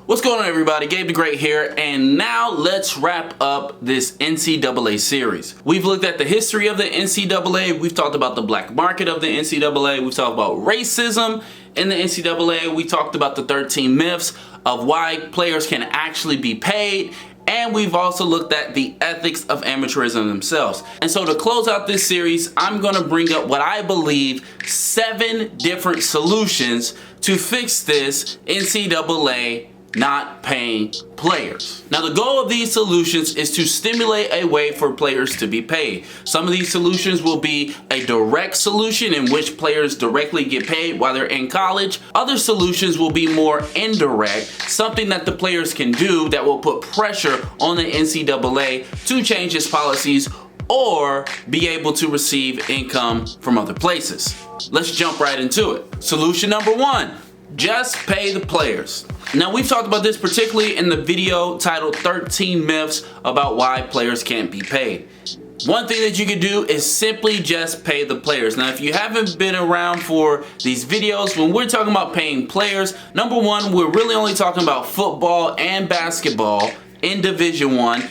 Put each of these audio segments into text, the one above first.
What's going on, everybody? Gabe the Great here, and now let's wrap up this NCAA series. We've looked at the history of the NCAA, we've talked about the black market of the NCAA, we've talked about racism in the NCAA, we talked about the 13 myths of why players can actually be paid, and we've also looked at the ethics of amateurism themselves. And so to close out this series, I'm going to bring up what I believe 7 different solutions to fix this NCAA not paying players. Now, the goal of these solutions is to stimulate a way for players to be paid. Some of these solutions will be a direct solution in which players directly get paid while they're in college. Other solutions will be more indirect, something that the players can do that will put pressure on the NCAA to change its policies or be able to receive income from other places. Let's jump right into it. Solution number 1. Just pay the players. Now, we've talked about this particularly in the video titled 13 Myths about why players can't be paid. One thing that you could do is simply just pay the players. Now, if you haven't been around for these videos, when we're talking about paying players, number 1, we're really only talking about football and basketball in Division I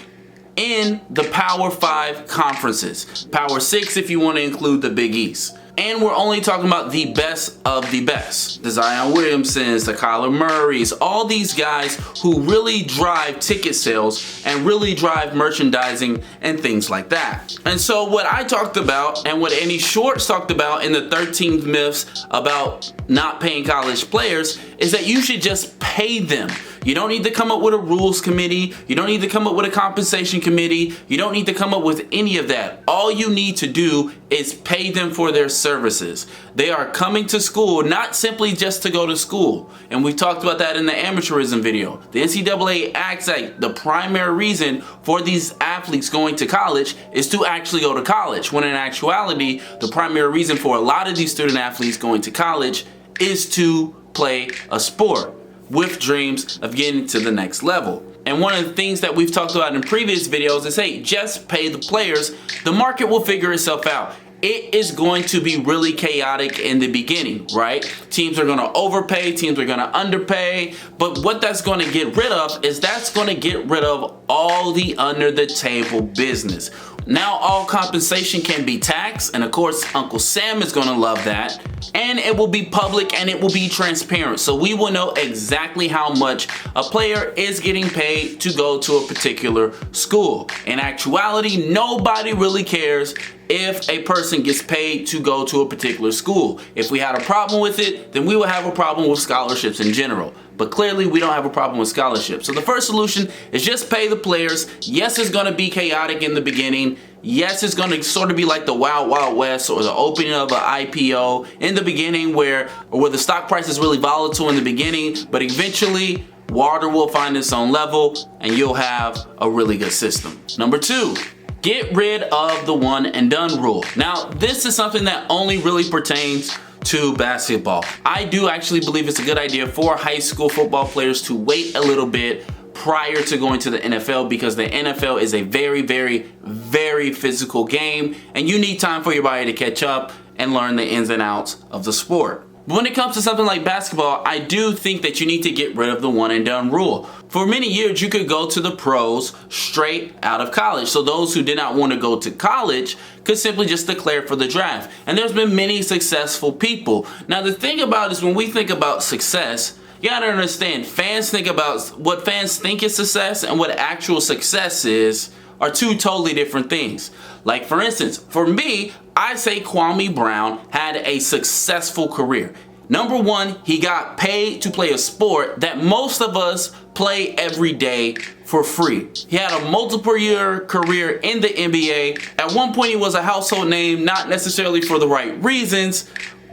in the Power 5 conferences. Power 6 if you want to include the Big East. And we're only talking about the best of the best. The Zion Williamsons, the Kyler Murrays, all these guys who really drive ticket sales and really drive merchandising and things like that. And so what I talked about and what Andy Schwartz talked about in the 13 Myths about not paying college players is that you should just pay them. You don't need to come up with a rules committee. You don't need to come up with a compensation committee. You don't need to come up with any of that. All you need to do is pay them for their services. They are coming to school not simply just to go to school. And we talked about that in the amateurism video. The NCAA acts like the primary reason for these athletes going to college is to actually go to college, when in actuality, the primary reason for a lot of these student athletes going to college is to play a sport, with dreams of getting to the next level. And one of the things that we've talked about in previous videos is, hey, just pay the players. The market will figure itself out. It is going to be really chaotic in the beginning, right? Teams are going to overpay, teams are going to underpay, but what that's going to get rid of is that's going to get rid of all the under the table business. Now all compensation can be taxed, and of course Uncle Sam is going to love that, and it will be public and it will be transparent, so we will know exactly how much a player is getting paid to go to a particular school. In actuality, nobody really cares if a person gets paid to go to a particular school. If we had a problem with it, then we would have a problem with scholarships in general. But clearly we don't have a problem with scholarships. So the first solution is just pay the players. Yes, it's going to be chaotic in the beginning. Yes, it's going to sort of be like the Wild Wild West or the opening of an IPO in the beginning where the stock price is really volatile in the beginning, but eventually water will find its own level and you'll have a really good system. Number 2. Get rid of the one and done rule. Now, this is something that only really pertains to basketball. I do actually believe it's a good idea for high school football players to wait a little bit prior to going to the NFL, because the NFL is a very, very, very physical game and you need time for your body to catch up and learn the ins and outs of the sport. But when it comes to something like basketball, I do think that you need to get rid of the one and done rule. For many years, you could go to the pros straight out of college. So those who did not want to go to college could simply just declare for the draft. And there's been many successful people. Now, the thing about it is when we think about success, you gotta understand, fans think about what fans think is success and what actual success is are two totally different things. Like, for instance, for me, I say Kwame Brown had a successful career. Number 1, he got paid to play a sport that most of us play every day for free. He had a multiple year career in the NBA. At one point, he was a household name, not necessarily for the right reasons,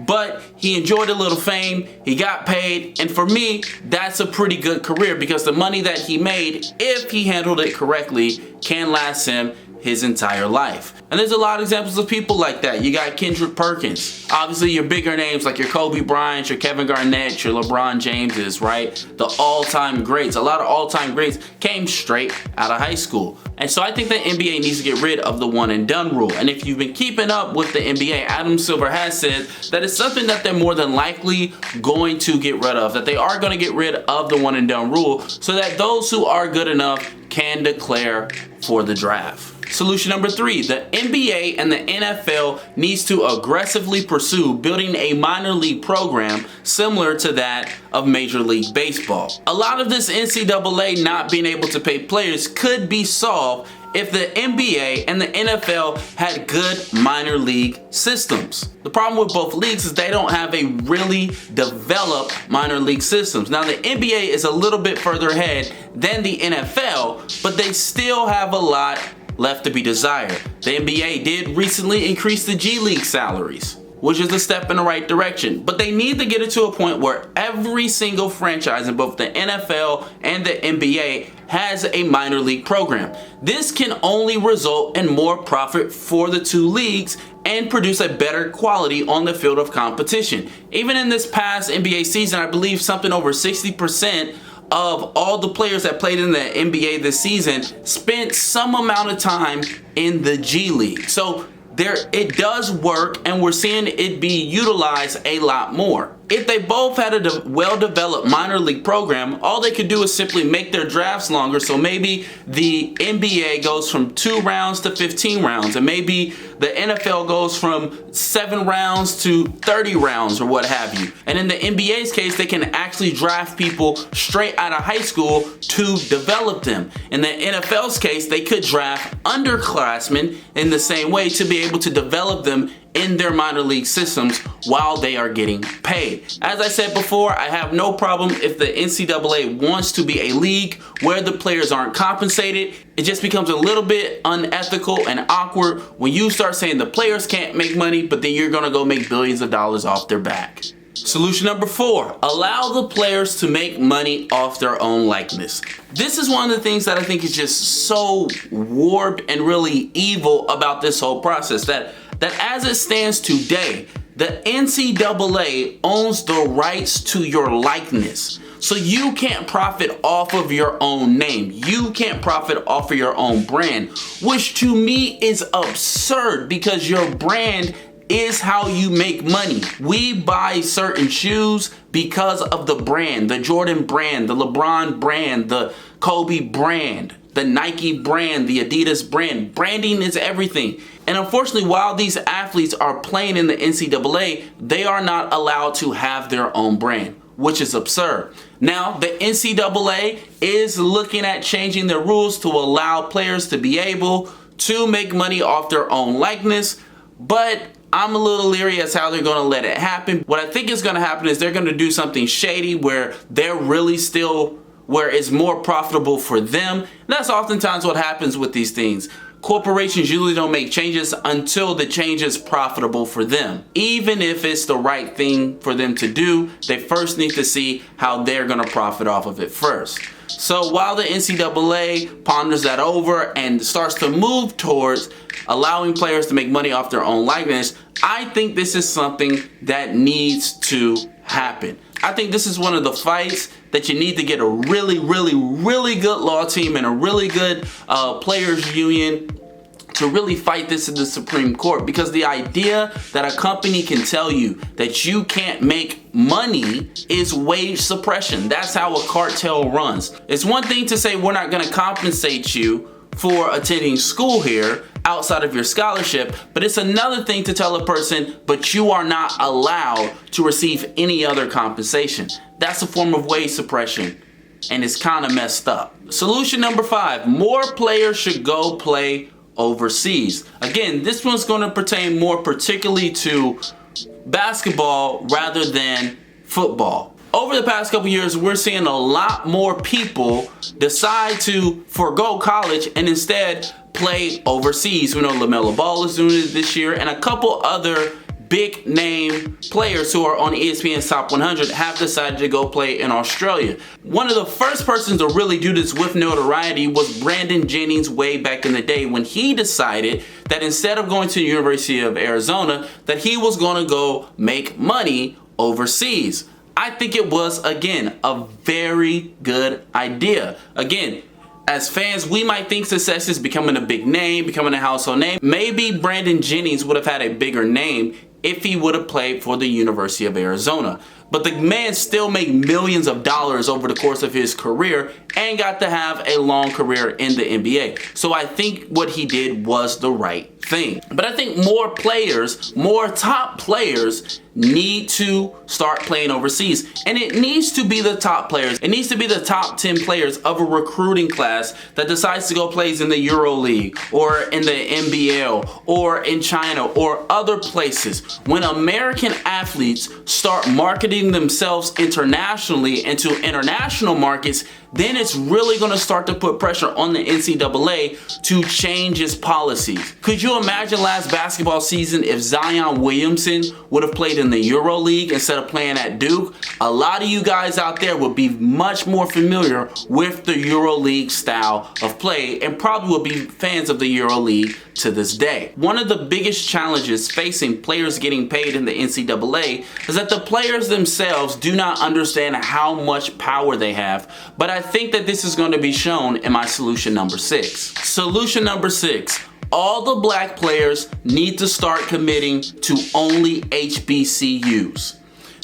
but he enjoyed a little fame, he got paid, and for me, that's a pretty good career because the money that he made, if he handled it correctly, can last him his entire life. And there's a lot of examples of people like that. You got Kendrick Perkins. Obviously your bigger names like your Kobe Bryant, your Kevin Garnett, your LeBron Jameses, right? The all-time greats. A lot of all-time greats came straight out of high school. And so I think the NBA needs to get rid of the one and done rule. And if you've been keeping up with the NBA, Adam Silver has said that it's something that they're more than likely going to get rid of, that they are going to get rid of the one and done rule so that those who are good enough can declare for the draft. Solution number 3, the NBA and the NFL needs to aggressively pursue building a minor league program similar to that of Major League Baseball. A lot of this NCAA not being able to pay players could be solved if the NBA and the NFL had good minor league systems. The problem with both leagues is they don't have a really developed minor league systems. Now the NBA is a little bit further ahead than the NFL, but they still have a lot left to be desired. The NBA did recently increase the G League salaries, which is a step in the right direction, but they need to get it to a point where every single franchise in both the NFL and the NBA has a minor league program. This can only result in more profit for the two leagues and produce a better quality on the field of competition. Even in this past NBA season, I believe something over 60% of all the players that played in the NBA this season spent some amount of time in the G League. So it does work, and we're seeing it be utilized a lot more. If they both had a well-developed minor league program, all they could do is simply make their drafts longer. So maybe the NBA goes from 2 rounds to 15 rounds, and maybe the NFL goes from 7 rounds to 30 rounds or what have you. And in the NBA's case, they can actually draft people straight out of high school to develop them. In the NFL's case, they could draft underclassmen in the same way to be able to develop them in their minor league systems while they are getting paid. As I said before, I have no problem if the NCAA wants to be a league where the players aren't compensated. It just becomes a little bit unethical and awkward when you start saying the players can't make money, but then you're gonna go make billions of dollars off their back. Solution number 4, allow the players to make money off their own likeness. This is one of the things that I think is just so warped and really evil about this whole process, that as it stands today, the NCAA owns the rights to your likeness. So you can't profit off of your own name. You can't profit off of your own brand, which to me is absurd because your brand is how you make money. We buy certain shoes because of the brand, the Jordan brand, the LeBron brand, the Kobe brand, the Nike brand, the Adidas brand. Branding is everything. And unfortunately, while these athletes are playing in the NCAA, they are not allowed to have their own brand, which is absurd. Now, the NCAA is looking at changing their rules to allow players to be able to make money off their own likeness, but I'm a little leery as how they're going to let it happen. What I think is going to happen is they're going to do something shady where they're really still where it's more profitable for them. And that's oftentimes what happens with these things. Corporations usually don't make changes until the change is profitable for them. Even if it's the right thing for them to do, they first need to see how they're going to profit off of it first. So while the NCAA ponders that over and starts to move towards allowing players to make money off their own likeness, I think this is something that needs to happen. I think this is one of the fights that you need to get a really good law team and a really good players union to really fight this in the Supreme Court, because the idea that a company can tell you that you can't make money is wage suppression. That's how a cartel runs. It's one thing to say we're not going to compensate you for attending school here outside of your scholarship, but it's another thing to tell a person, but you are not allowed to receive any other compensation. That's a form of wage suppression, and it's kind of messed up. Solution number 5, more players should go play overseas. Again, this one's going to pertain more particularly to basketball rather than football. Over the past couple years, we're seeing a lot more people decide to forego college and instead play overseas. We know LaMelo Ball is doing it this year, and a couple other big name players who are on ESPN's Top 100 have decided to go play in Australia. One of the first persons to really do this with notoriety was Brandon Jennings way back in the day, when he decided that instead of going to the University of Arizona, that he was going to go make money overseas. I think it was, again, a very good idea. Again, as fans, we might think success is becoming a big name, becoming a household name. Maybe Brandon Jennings would have had a bigger name if he would have played for the University of Arizona. But the man still made millions of dollars over the course of his career and got to have a long career in the NBA. So I think what he did was the right thing. But I think more players, more top players, need to start playing overseas. And it needs to be the top players. It needs to be the top 10 players of a recruiting class that decides to go plays in the Euro League or in the NBL or in China or other places. When American athletes start marketing themselves internationally into international markets, then it's really going to start to put pressure on the NCAA to change its policies. Could you imagine last basketball season if Zion Williamson would have played in the Euro League instead of playing at Duke? A lot of you guys out there would be much more familiar with the Euro League style of play and probably would be fans of the Euro League to this day. One of the biggest challenges facing players getting paid in the NCAA is that the players themselves do not understand how much power they have, but I think that this is going to be shown in my solution number 6. Solution number 6. All the black players need to start committing to only HBCUs.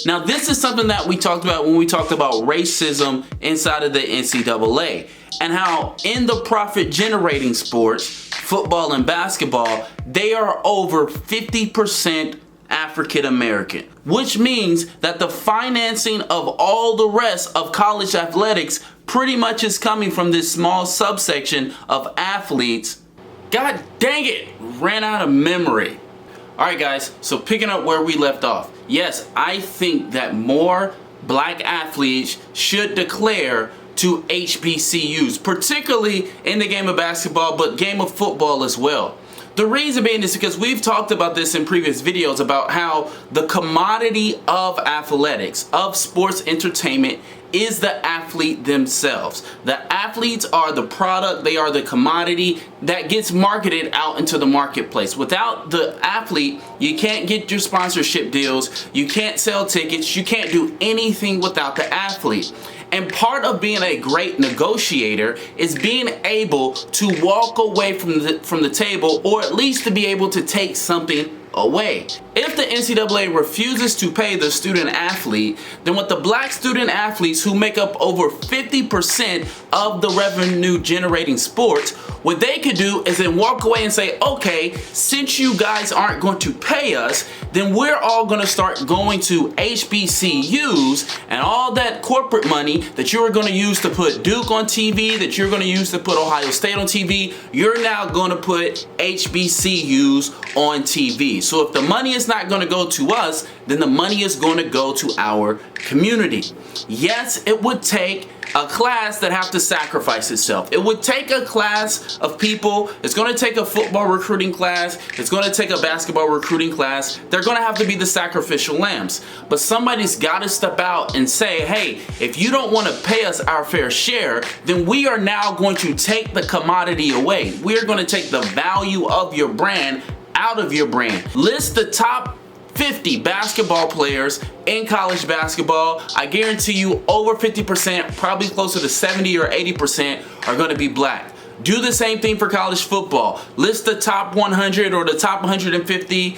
Now, this is something that we talked about when we talked about racism inside of the NCAA and how in the profit generating sports, football and basketball, they are over 50% African American, which means that the financing of all the rest of college athletics pretty much is coming from this small subsection of athletes. God dang it, ran out of memory. Alright guys, so picking up where we left off. Yes, I think that more black athletes should declare to HBCUs, particularly in the game of basketball, but game of football as well. The reason being is because we've talked about this in previous videos about how the commodity of athletics, of sports entertainment, is the athlete themselves. The athletes are the product, they are the commodity that gets marketed out into the marketplace. Without the athlete, you can't get your sponsorship deals, you can't sell tickets, you can't do anything without the athlete. And part of being a great negotiator is being able to walk away from the table, or at least to be able to take something away. If the NCAA refuses to pay the student athlete, then what the black student athletes who make up over 50% of the revenue generating sports, what they could do is then walk away and say, okay, since you guys aren't going to pay us, then we're all going to start going to HBCUs, and all that corporate money that you were going to use to put Duke on TV, that you're going to use to put Ohio State on TV, you're now going to put HBCUs on TV. So if the money is not going to go to us, then the money is going to go to our community. Yes, it would take a class that have to sacrifice itself. It would take a class of people. It's going to take a football recruiting class. It's going to take a basketball recruiting class. They're going to have to be the sacrificial lambs. But somebody's got to step out and say, hey, if you don't want to pay us our fair share, then we are now going to take the commodity away. We're going to take the value of your brand out of your brand. List the top 50 basketball players in college basketball. I guarantee you over 50%, probably closer to 70 or 80% are going to be black. Do the same thing for college football. List the top 100 or the top 150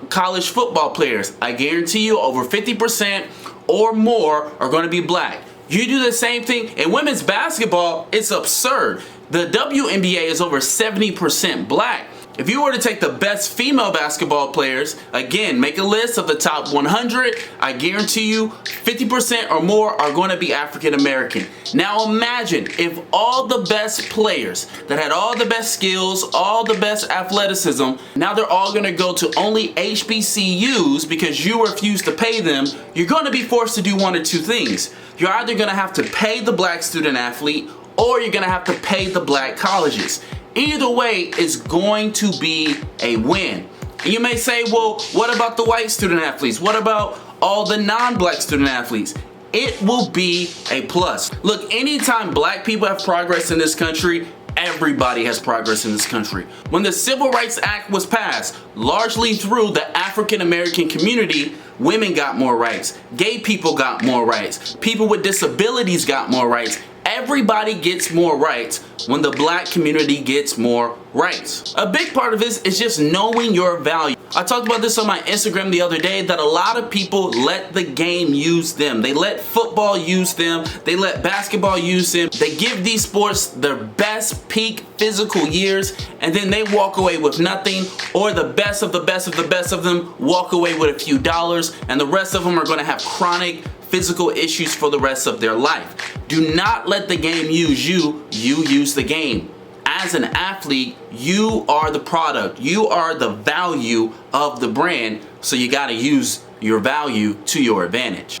college football players. I guarantee you over 50% or more are going to be black. You do the same thing in women's basketball. It's absurd. The WNBA is over 70% black. If you were to take the best female basketball players, again, make a list of the top 100, I guarantee you 50% or more are going to be African American. Now imagine if all the best players that had all the best skills, all the best athleticism, now they're all going to go to only HBCUs because you refuse to pay them. You're going to be forced to do one or two things. You're either going to have to pay the black student athlete, or you're going to have to pay the black colleges. Either way is going to be a win. And you may say, well, what about the white student athletes? What about all the non-black student athletes? It will be a plus. Look, anytime black people have progress in this country, everybody has progress in this country. When the Civil Rights Act was passed, largely through the African American community, women got more rights, gay people got more rights, people with disabilities got more rights. Everybody gets more rights when the black community gets more rights. A big part of this is just knowing your value. I talked about this on my Instagram the other day, that a lot of people let the game use them. They let football use them. They let basketball use them. They give these sports their best peak physical years, and then they walk away with nothing, or the best of the best of the best of them walk away with a few dollars, and the rest of them are going to have chronic physical issues for the rest of their life. Do not let the game use you. You use the game. As an athlete, you are the product. You are the value of the brand, so you got to use your value to your advantage.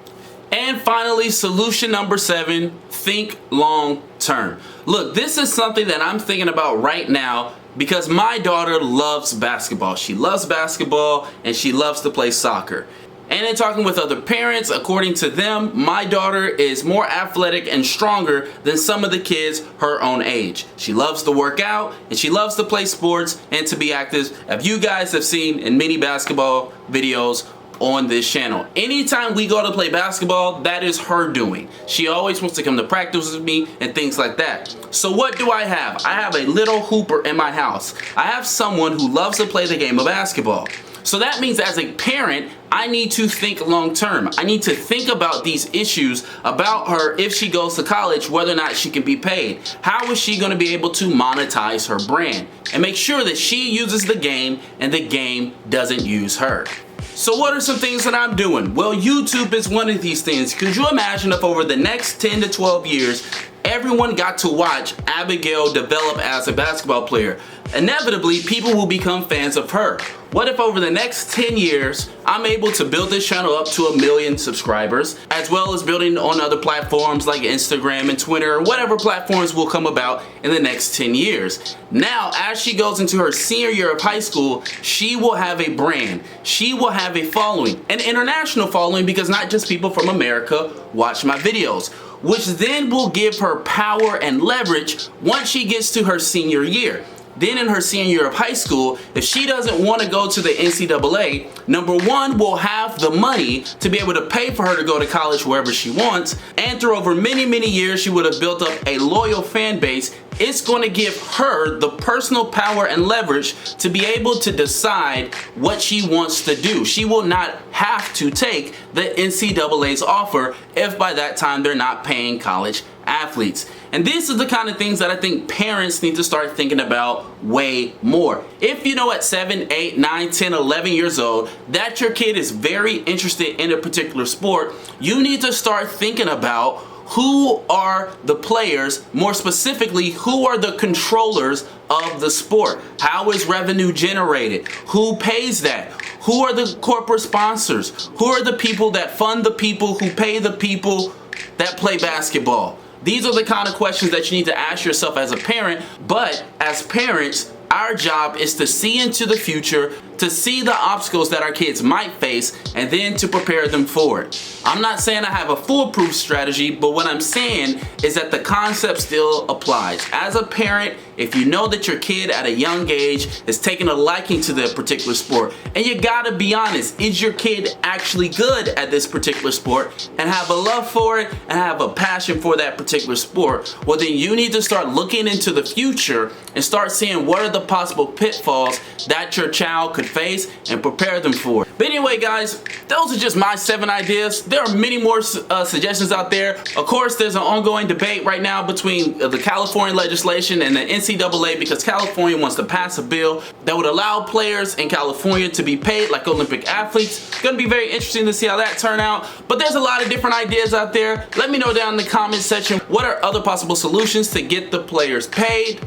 And finally, solution number 7, think long term. Look, this is something that I'm thinking about right now because my daughter loves basketball. She loves basketball and she loves to play soccer. And in talking with other parents, according to them, my daughter is more athletic and stronger than some of the kids her own age. She loves to work out and she loves to play sports and to be active, as you guys have seen in many basketball videos on this channel. Anytime we go to play basketball, that is her doing. She always wants to come to practice with me and things like that. So what do I have? I have a little hooper in my house. I have someone who loves to play the game of basketball. So that means as a parent, I need to think long term. I need to think about these issues about her if she goes to college, whether or not she can be paid. How is she going to be able to monetize her brand? And make sure that she uses the game and the game doesn't use her. So what are some things that I'm doing? Well, YouTube is one of these things. Could you imagine if over the next 10 to 12 years, everyone got to watch Abigail develop as a basketball player? Inevitably, people will become fans of her. What if over the next 10 years, I'm able to build this channel up to 1 million subscribers, as well as building on other platforms like Instagram and Twitter, or whatever platforms will come about in the next 10 years. Now, as she goes into her senior year of high school, she will have a brand. She will have a following, an international following, because not just people from America watch my videos, which then will give her power and leverage once she gets to her senior year. Then in her senior year of high school, if she doesn't want to go to the NCAA, number one, we'll have the money to be able to pay for her to go to college wherever she wants. And through over many, many years, she would have built up a loyal fan base. It's going to give her the personal power and leverage to be able to decide what she wants to do. She will not have to take the NCAA's offer if by that time they're not paying college athletes. And this is the kind of things that I think parents need to start thinking about way more. If you know at 7, 8, 9, 10, 11 years old that your kid is very interested in a particular sport, you need to start thinking about who are the players, more specifically, who are the controllers of the sport? How is revenue generated? Who pays that? Who are the corporate sponsors? Who are the people that fund the people who pay the people that play basketball? These are the kind of questions that you need to ask yourself as a parent. But as parents, our job is to see into the future, to see the obstacles that our kids might face, and then to prepare them for it. I'm not saying I have a foolproof strategy, but what I'm saying is that the concept still applies. As a parent, if you know that your kid at a young age is taking a liking to the particular sport, and you gotta be honest, is your kid actually good at this particular sport and have a love for it and have a passion for that particular sport? Well, then you need to start looking into the future and start seeing what are the possible pitfalls that your child could face and prepare them for. But anyway, guys, those are just my 7 ideas. There are many more suggestions out there. Of course, there's an ongoing debate right now between the California legislation and the NCAA, because California wants to pass a bill that would allow players in California to be paid like Olympic athletes. It's gonna be very interesting to see how that turn out. But there's a lot of different ideas out there. Let me know down in the comment section, what are other possible solutions to get the players paid?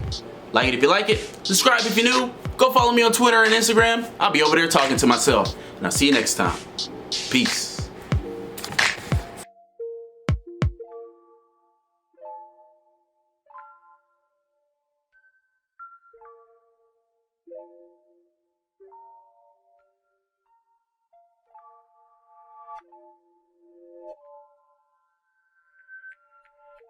Like it if you like it, subscribe if you're new, go follow me on Twitter and Instagram. I'll be over there talking to myself. And I'll see you next time. Peace.